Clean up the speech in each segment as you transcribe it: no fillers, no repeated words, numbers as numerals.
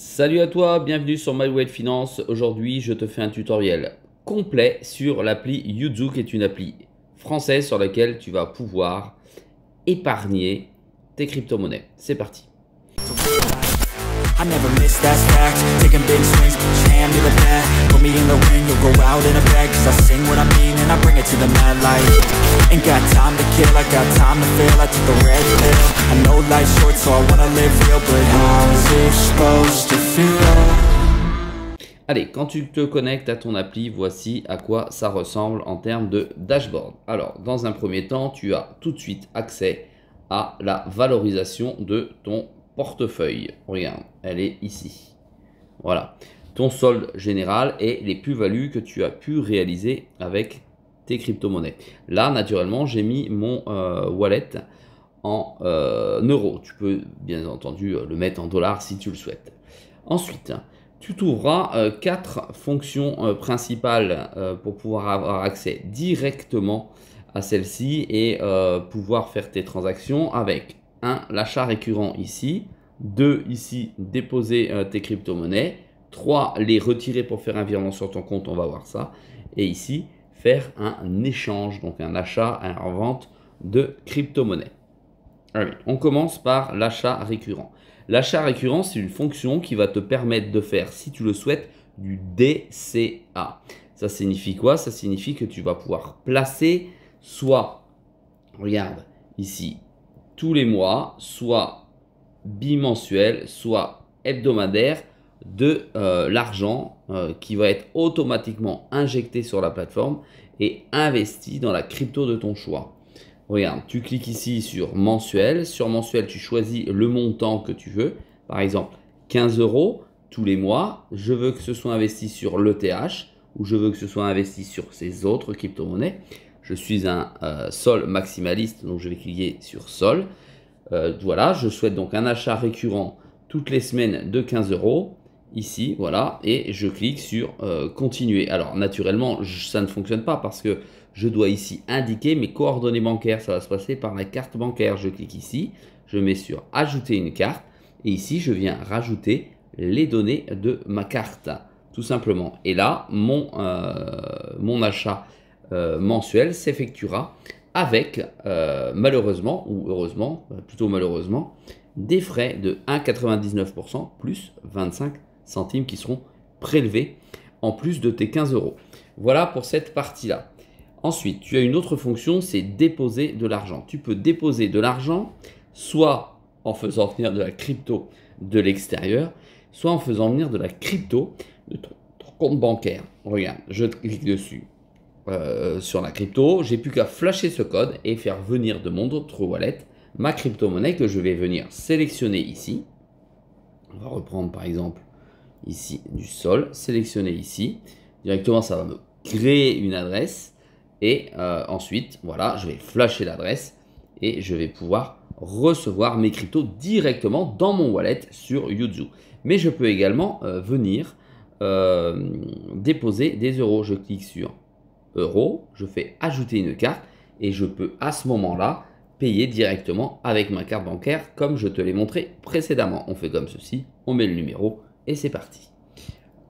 Salut à toi, bienvenue sur My Wealth Finance. Aujourd'hui, je te fais un tutoriel complet sur l'appli Yuzu, qui est une appli française sur laquelle tu vas pouvoir épargner tes crypto-monnaies. C'est parti. I never miss that stack, taking big swings, hand me the bat, put me in the ring, you'll go out in a bag, cause I sing what I mean and I bring it to the mad light. Ain't got time to kill, I got time to feel, I took the red pill, I know life's short so I wanna live real, but how's it supposed to feel? Allez, quand tu te connectes à ton appli, voici à quoi ça ressemble en termes de dashboard. Alors, dans un premier temps, tu as tout de suite accès à la valorisation de ton portefeuille. Regarde, elle est ici. Voilà, ton solde général et les plus-values que tu as pu réaliser avec tes crypto-monnaies. Là, naturellement, j'ai mis mon wallet en euros. Tu peux bien entendu le mettre en dollars si tu le souhaites. Ensuite, tu trouveras 4 fonctions principales pour pouvoir avoir accès directement à celle-ci et pouvoir faire tes transactions avec 1. L'achat récurrent ici. 2. Ici, déposer tes crypto-monnaies. 3. Les retirer pour faire un virement sur ton compte, on va voir ça. Et ici, faire un échange, donc un achat, une revente de crypto-monnaies. Allez, on commence par l'achat récurrent. L'achat récurrent, c'est une fonction qui va te permettre de faire, si tu le souhaites, du DCA. Ça signifie quoi? Ça signifie que tu vas pouvoir placer soit, regarde ici, tous les mois, soit bimensuel, soit hebdomadaire, de l'argent qui va être automatiquement injecté sur la plateforme et investi dans la crypto de ton choix. Regarde, tu cliques ici sur mensuel. Sur mensuel, tu choisis le montant que tu veux. Par exemple, 15 € tous les mois. Je veux que ce soit investi sur l'ETH ou je veux que ce soit investi sur ces autres crypto-monnaies. Je suis un Sol maximaliste, donc je vais cliquer sur Sol. Voilà, je souhaite donc un achat récurrent toutes les semaines de 15 € ici, voilà, et je clique sur continuer. Alors naturellement, ça ne fonctionne pas parce que je dois ici indiquer mes coordonnées bancaires. Ça va se passer par la carte bancaire. Je clique ici, je mets sur ajouter une carte et ici je viens rajouter les données de ma carte, tout simplement. Et là, mon achat mensuel s'effectuera avec malheureusement ou heureusement, plutôt malheureusement, des frais de 1,99% plus 25 centimes qui seront prélevés en plus de tes 15 €. Voilà pour cette partie-là. Ensuite, tu as une autre fonction, c'est déposer de l'argent. Tu peux déposer de l'argent soit en faisant venir de la crypto de l'extérieur, soit en faisant venir de la crypto de ton compte bancaire. Regarde, je clique dessus sur la crypto. J'ai plus qu'à flasher ce code et faire venir de mon autre wallet ma crypto-monnaie que je vais venir sélectionner ici. On va reprendre par exemple ici du Sol, sélectionner ici. Directement, ça va me créer une adresse. Et ensuite, voilà, je vais flasher l'adresse et je vais pouvoir recevoir mes cryptos directement dans mon wallet sur Yuzu. Mais je peux également venir déposer des euros. Je clique sur euros, je fais ajouter une carte et je peux à ce moment-là payer directement avec ma carte bancaire comme je te l'ai montré précédemment. On fait comme ceci, on met le numéro et c'est parti.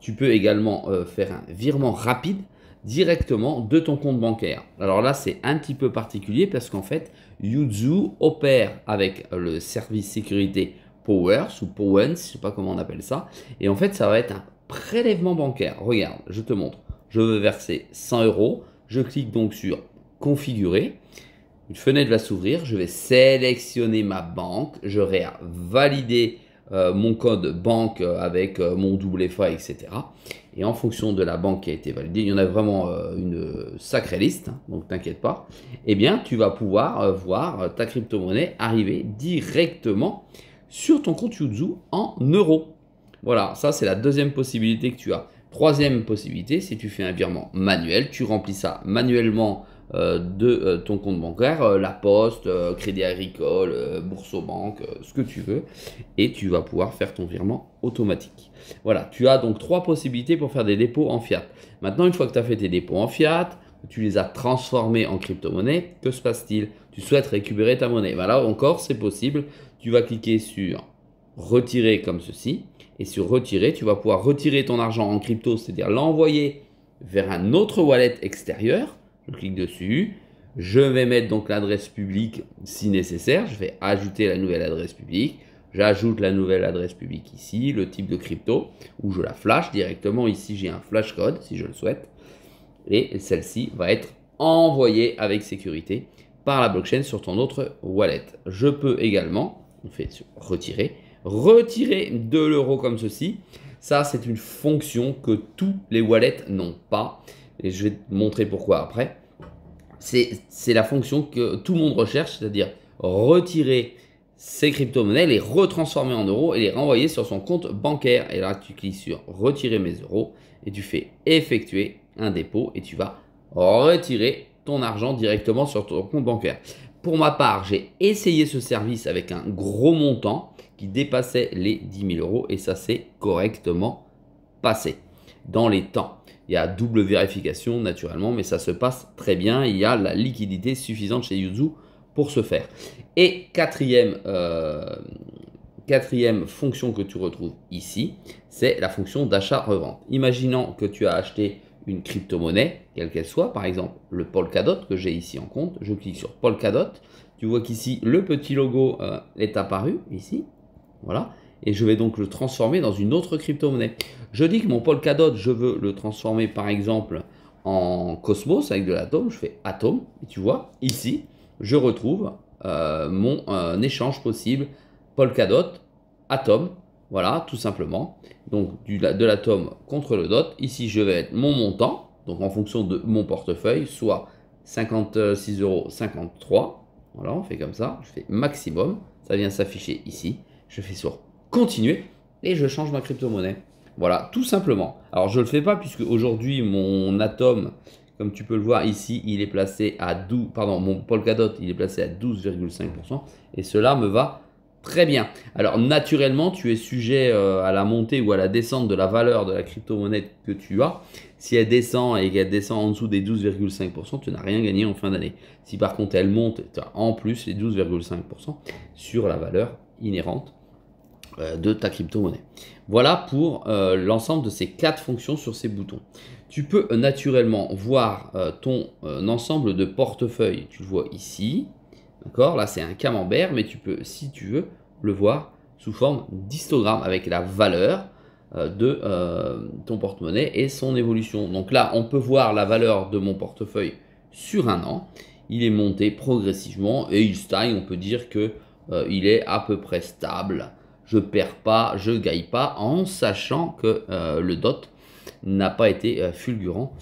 Tu peux également faire un virement rapide directement de ton compte bancaire. Alors là, c'est un petit peu particulier parce qu'en fait, Yuzu opère avec le service sécurité Powers ou Powens, je ne sais pas comment on appelle ça. Et en fait, ça va être un prélèvement bancaire. Regarde, je te montre. Je veux verser 100 €. Je clique donc sur configurer. Une fenêtre va s'ouvrir. Je vais sélectionner ma banque. J'aurai à valider mon code banque avec mon WFA, etc. Et en fonction de la banque qui a été validée, il y en a vraiment une sacrée liste, hein, donc t'inquiète pas, eh bien tu vas pouvoir voir ta crypto-monnaie arriver directement sur ton compte Yuzu en euros. Voilà, ça c'est la deuxième possibilité que tu as. Troisième possibilité, si tu fais un virement manuel, tu remplis ça manuellement de ton compte bancaire, la Poste, Crédit Agricole, Boursorama, ce que tu veux, et tu vas pouvoir faire ton virement automatique. Voilà, tu as donc 3 possibilités pour faire des dépôts en fiat. Maintenant, une fois que tu as fait tes dépôts en fiat, tu les as transformés en crypto-monnaie, que se passe-t-il? Tu souhaites récupérer ta monnaie. Voilà, encore, c'est possible. Tu vas cliquer sur retirer comme ceci Et sur retirer, tu vas pouvoir retirer ton argent en crypto, c'est-à-dire l'envoyer vers un autre wallet extérieur. Je clique dessus. Je vais mettre donc l'adresse publique si nécessaire. Je vais ajouter la nouvelle adresse publique. J'ajoute la nouvelle adresse publique ici, le type de crypto, ou je la flash directement. Ici, j'ai un flash code si je le souhaite. Et celle-ci va être envoyée avec sécurité par la blockchain sur ton autre wallet. Je peux également, on fait sur retirer, retirer de l'euro comme ceci. Ça, c'est une fonction que tous les wallets n'ont pas. Et je vais te montrer pourquoi après. C'est la fonction que tout le monde recherche, c'est-à-dire retirer ces crypto-monnaies, les retransformer en euros et les renvoyer sur son compte bancaire. Et là, tu cliques sur retirer mes euros et tu fais effectuer un dépôt et tu vas retirer ton argent directement sur ton compte bancaire. Pour ma part, j'ai essayé ce service avec un gros montant qui dépassait les 10 000 euros et ça s'est correctement passé dans les temps. Il y a double vérification naturellement, mais ça se passe très bien. Il y a la liquidité suffisante chez Yuzu pour ce faire. Et quatrième fonction que tu retrouves ici, c'est la fonction d'achat-revente. Imaginons que tu as acheté une crypto-monnaie, quelle qu'elle soit, par exemple le Polkadot que j'ai ici en compte. Je clique sur Polkadot. Tu vois qu'ici, le petit logo est apparu ici. Voilà. Et je vais donc le transformer dans une autre crypto-monnaie. Je dis que mon Polkadot, je veux le transformer par exemple en Cosmos avec de l'atome. Je fais Atom. Et tu vois, ici, je retrouve mon échange possible Polkadot, Atom. Voilà, tout simplement. Donc, de l'atome contre le DOT. Ici, je vais être mon montant. Donc, en fonction de mon portefeuille, soit 56,53 €. Voilà, on fait comme ça. Je fais maximum. Ça vient s'afficher ici. Je fais sur continuer et je change ma crypto-monnaie. Voilà, tout simplement. Alors, je ne le fais pas puisque aujourd'hui, mon Atom, comme tu peux le voir ici, il est placé à 12, pardon, mon Polkadot, il est placé à 12,5% et cela me va très bien. Alors, naturellement, tu es sujet à la montée ou à la descente de la valeur de la crypto-monnaie que tu as. Si elle descend et qu'elle descend en dessous des 12,5%, tu n'as rien gagné en fin d'année. Si par contre elle monte, tu as en plus les 12,5% sur la valeur inhérente de ta crypto-monnaie. Voilà pour l'ensemble de ces 4 fonctions sur ces boutons. Tu peux naturellement voir ton ensemble de portefeuilles. Tu le vois ici. D'accord? Là, c'est un camembert, mais tu peux, si tu veux, le voir sous forme d'histogramme avec la valeur de ton porte-monnaie et son évolution. Donc là, on peut voir la valeur de mon portefeuille sur un an. Il est monté progressivement et il stagne. On peut dire que il est à peu près stable. Je ne perds pas, je ne gagne pas, en sachant que le DOT n'a pas été fulgurant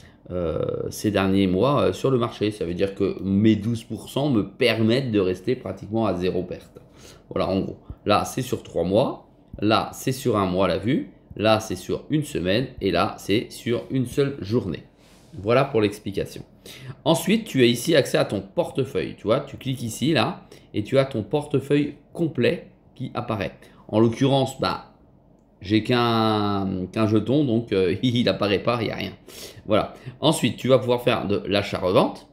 ces derniers mois sur le marché. Ça veut dire que mes 12% me permettent de rester pratiquement à zéro perte. Voilà, en gros. Là, c'est sur 3 mois. Là, c'est sur un mois la vue. Là, c'est sur une semaine. Et là, c'est sur une seule journée. Voilà pour l'explication. Ensuite, tu as ici accès à ton portefeuille. Tu vois, tu cliques ici, là, et tu as ton portefeuille complet qui apparaît. En l'occurrence, bah, j'ai qu'un jeton, donc il n'apparaît pas, il n'y a rien. Voilà. Ensuite, tu vas pouvoir faire de l'achat-revente.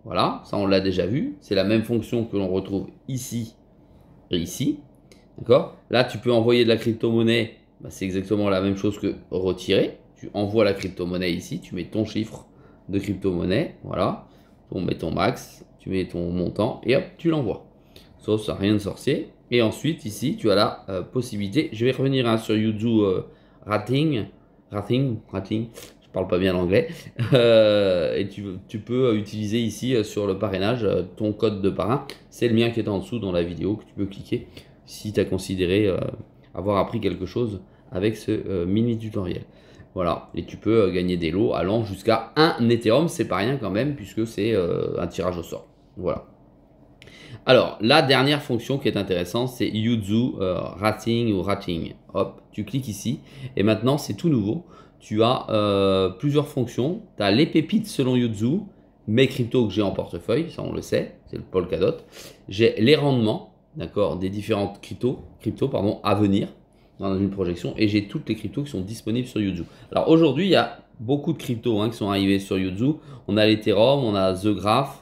Voilà, ça on l'a déjà vu. C'est la même fonction que l'on retrouve ici et ici. D'accord? Là, tu peux envoyer de la crypto-monnaie. Bah, c'est exactement la même chose que retirer. Tu envoies la crypto-monnaie ici. Tu mets ton chiffre de crypto-monnaie. Voilà. Tu mets ton max. Tu mets ton montant. Et hop, tu l'envoies. Ça n'a rien de sorcier. Et ensuite, ici, tu as la possibilité. Je vais revenir sur Yuzu Rating. Je parle pas bien l'anglais. Et tu peux utiliser ici sur le parrainage ton code de parrain. C'est le mien qui est en dessous dans la vidéo que tu peux cliquer si tu as considéré avoir appris quelque chose avec ce mini tutoriel. Voilà. Et tu peux gagner des lots allant jusqu'à 1 Ethereum. C'est pas rien quand même puisque c'est un tirage au sort. Voilà. Alors, la dernière fonction qui est intéressante, c'est Yuzu Rating ou Rating. Hop, tu cliques ici et maintenant, c'est tout nouveau. Tu as plusieurs fonctions. Tu as les pépites selon Yuzu, mes cryptos que j'ai en portefeuille, ça on le sait, c'est le Polkadot. J'ai les rendements, d'accord, des différentes cryptos à venir dans une projection et j'ai toutes les cryptos qui sont disponibles sur Yuzu. Alors aujourd'hui, il y a beaucoup de cryptos qui sont arrivés sur Yuzu. On a l'Ethereum, on a The Graph.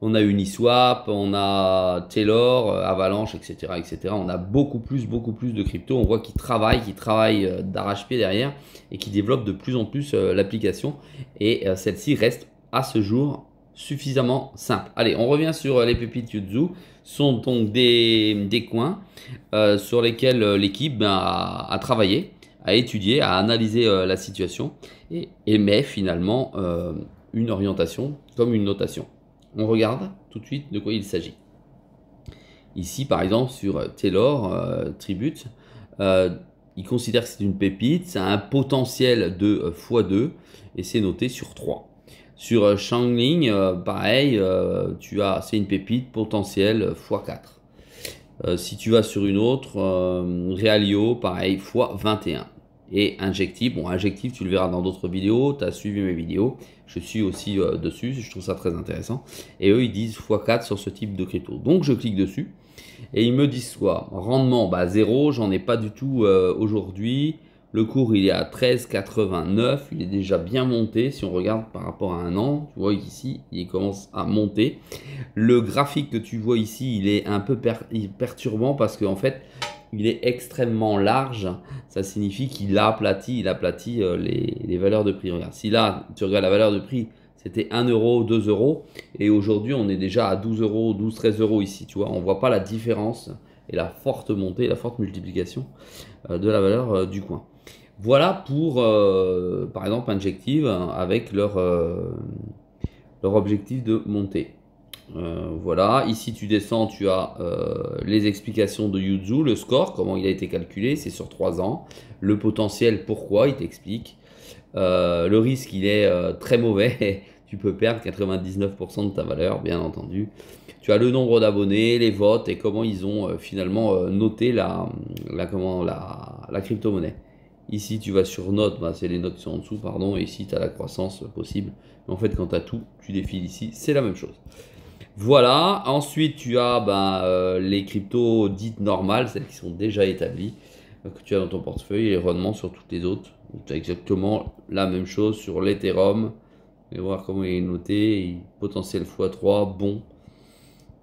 On a Uniswap, on a Taylor, Avalanche, etc., etc. On a beaucoup plus de crypto. On voit qu'ils travaillent d'arrache-pied derrière et qui développent de plus en plus l'application. Et celle-ci reste à ce jour suffisamment simple. Allez, on revient sur les pépites Yuzu. Ce sont donc des coins sur lesquels l'équipe a travaillé, a étudié, a analysé la situation et émet finalement une orientation comme une notation. On regarde tout de suite de quoi il s'agit. Ici, par exemple, sur Taylor Tribute, il considère que c'est une pépite, ça a un potentiel de x2 et c'est noté sur 3. Sur Shangling, pareil, c'est une pépite potentielle x4. Si tu vas sur une autre, Realio, pareil, x21. Et Injective, bon, Injective, tu le verras dans d'autres vidéos, tu as suivi mes vidéos, je suis aussi dessus, je trouve ça très intéressant. Et eux, ils disent x4 sur ce type de crypto. Donc, je clique dessus et ils me disent quoi? Rendement, bah 0, j'en ai pas du tout aujourd'hui. Le cours, il est à 13,89, il est déjà bien monté. Si on regarde par rapport à un an, tu vois ici, il commence à monter. Le graphique que tu vois ici, il est un peu perturbant parce qu'en fait, il est extrêmement large. Ça signifie qu'il aplatit les valeurs de prix. Regarde, si là, tu regardes la valeur de prix, c'était 1 euro, 2 euros. Et aujourd'hui, on est déjà à 12 euros, 12, 13 euros ici. Tu vois, on ne voit pas la différence et la forte montée, la forte multiplication de la valeur du coin. Voilà pour, par exemple, Injective avec leur objectif de montée. Voilà, ici tu descends, tu as les explications de Yuzu, le score, comment il a été calculé, c'est sur 3 ans. Le potentiel, pourquoi, il t'explique. Le risque, il est très mauvais, tu peux perdre 99% de ta valeur, bien entendu. Tu as le nombre d'abonnés, les votes et comment ils ont finalement noté la crypto-monnaie. Ici, tu vas sur notes, bah, c'est les notes qui sont en dessous, pardon, et ici, tu as la croissance possible. Mais en fait, quand tu as tout, tu défiles ici, c'est la même chose. Voilà, ensuite, tu as les cryptos dites normales, celles qui sont déjà établies, que tu as dans ton portefeuille, et les rendements sur toutes les autres. Tu as exactement la même chose sur l'Ethereum. Vous allez voir comment il est noté, potentiel x3, bon.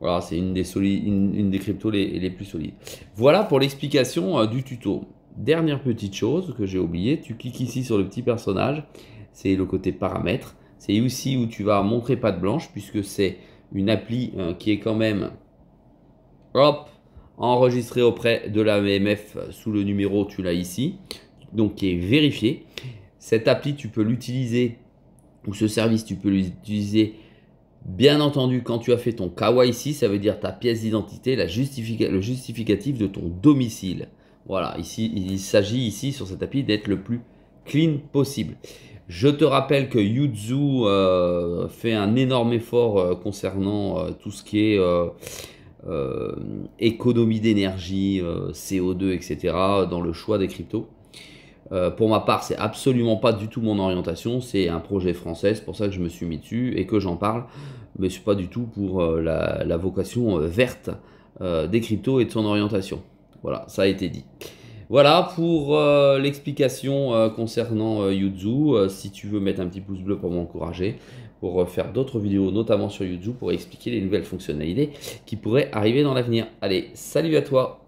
Voilà, c'est une des cryptos les plus solides. Voilà pour l'explication du tuto. Dernière petite chose que j'ai oublié, tu cliques ici sur le petit personnage, c'est le côté paramètres. C'est aussi où tu vas montrer patte blanche puisque c'est une appli qui est quand même enregistrée auprès de la AMF sous le numéro, tu l'as ici, donc qui est vérifié. Cette appli, tu peux l'utiliser, ou ce service, tu peux l'utiliser bien entendu quand tu as fait ton KYC, ça veut dire ta pièce d'identité, le justificatif de ton domicile. Voilà, ici, il s'agit ici sur cette appli d'être le plus clean possible. Je te rappelle que Yuzu fait un énorme effort concernant tout ce qui est économie d'énergie, CO2, etc. dans le choix des cryptos. Pour ma part, c'est absolument pas du tout mon orientation, c'est un projet français, c'est pour ça que je me suis mis dessus et que j'en parle, mais c'est pas du tout pour la vocation verte des cryptos et de son orientation. Voilà, ça a été dit. Voilà pour l'explication concernant Yuzu. Si tu veux mettre un petit pouce bleu pour m'encourager, pour faire d'autres vidéos, notamment sur Yuzu, pour expliquer les nouvelles fonctionnalités qui pourraient arriver dans l'avenir. Allez, salut à toi!